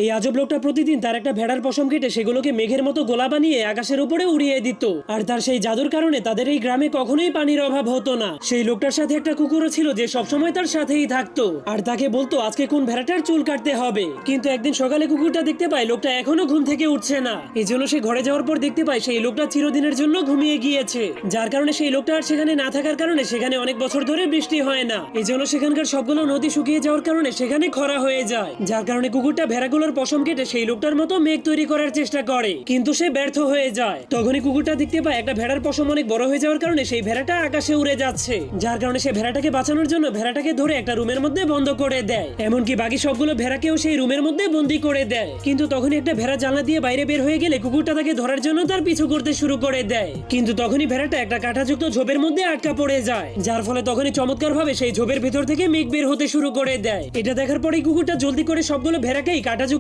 এই আজব লোকটা প্রতিদিন তার একটা ভেড়ার পশম কেটে সেগুলোকে মেঘের মতো গোলা বানিয়ে আকাশের উপরে উড়িয়ে দিত। আর তার সেই জাদুর কারণে তাদের এই গ্রামে কখনোই পানির অভাব হতো না। সেই লোকটার সাথে একটা কুকুরও ছিল যে সবসময় তার সাথেই থাকতো আর তাকে বলতো আজকে কোন ভেড়াটার চুল কাটতে হবে। কিন্তু একদিন সকালে কুকুরটা দেখতে পায় লোকটা এখনো ঘুম থেকে উঠছে না। এই জন্য সে ঘরে যাওয়ার পর দেখতে পায় সেই লোকটা চিরদিনের জন্য ঘুমিয়ে গিয়েছে। যার কারণে সেই লোকটা আর সেখানে না থাকার কারণে সেখানে অনেক বছর ধরে বৃষ্টি হয় না। এই জন্য সেখানকার সবগুলো নদী শুকিয়ে যাওয়ার কারণে সেখানে খরা হয়ে যায়। যার কারণে কুকুরটা ভেড়াগুলোর পশম কেটে সেই লোকটার মতো মেঘ তৈরি করার চেষ্টা করে, কিন্তু সে ব্যর্থ হয়ে যায়। তখনই কুকুরটা দেখতে পায় একটা ভেড়ার পশম অনেক বড় হয়ে যাওয়ার কারণে সেই ভেড়াটা আকাশে উড়ে যাচ্ছে। যার কারণে সে ভেড়াটাকে বাঁচানোর জন্য ভেড়াটাকে ধরে একটা রুমের মধ্যে বন্ধ করে দেয়। এমনকি বাকি সবগুলো ভেড়াকেও সেই রুমের মধ্যে বন্দি করে দেয়। কিন্তু তখনই একটা ভেড়া জানলা দিয়ে বাইরে বের হয়ে গেলে কুকুরটা তাকে ধরার জন্য তার পিছু করতে শুরু করে দেয়। কিন্তু তখনই ভেড়াটা একটা কাঁটাযুক্ত ঝোপের মধ্যে আটকা পড়ে যায়। যার ফলে তখনই চমৎকার ভাবে সেই ঝোপের ভিতর থেকে মেঘ বের হতে শুরু করে দেয়। এটা দেখার পরেই কুকুরটা জলদি করে সবগুলো ভেড়াকেই কাঁটাযুক্ত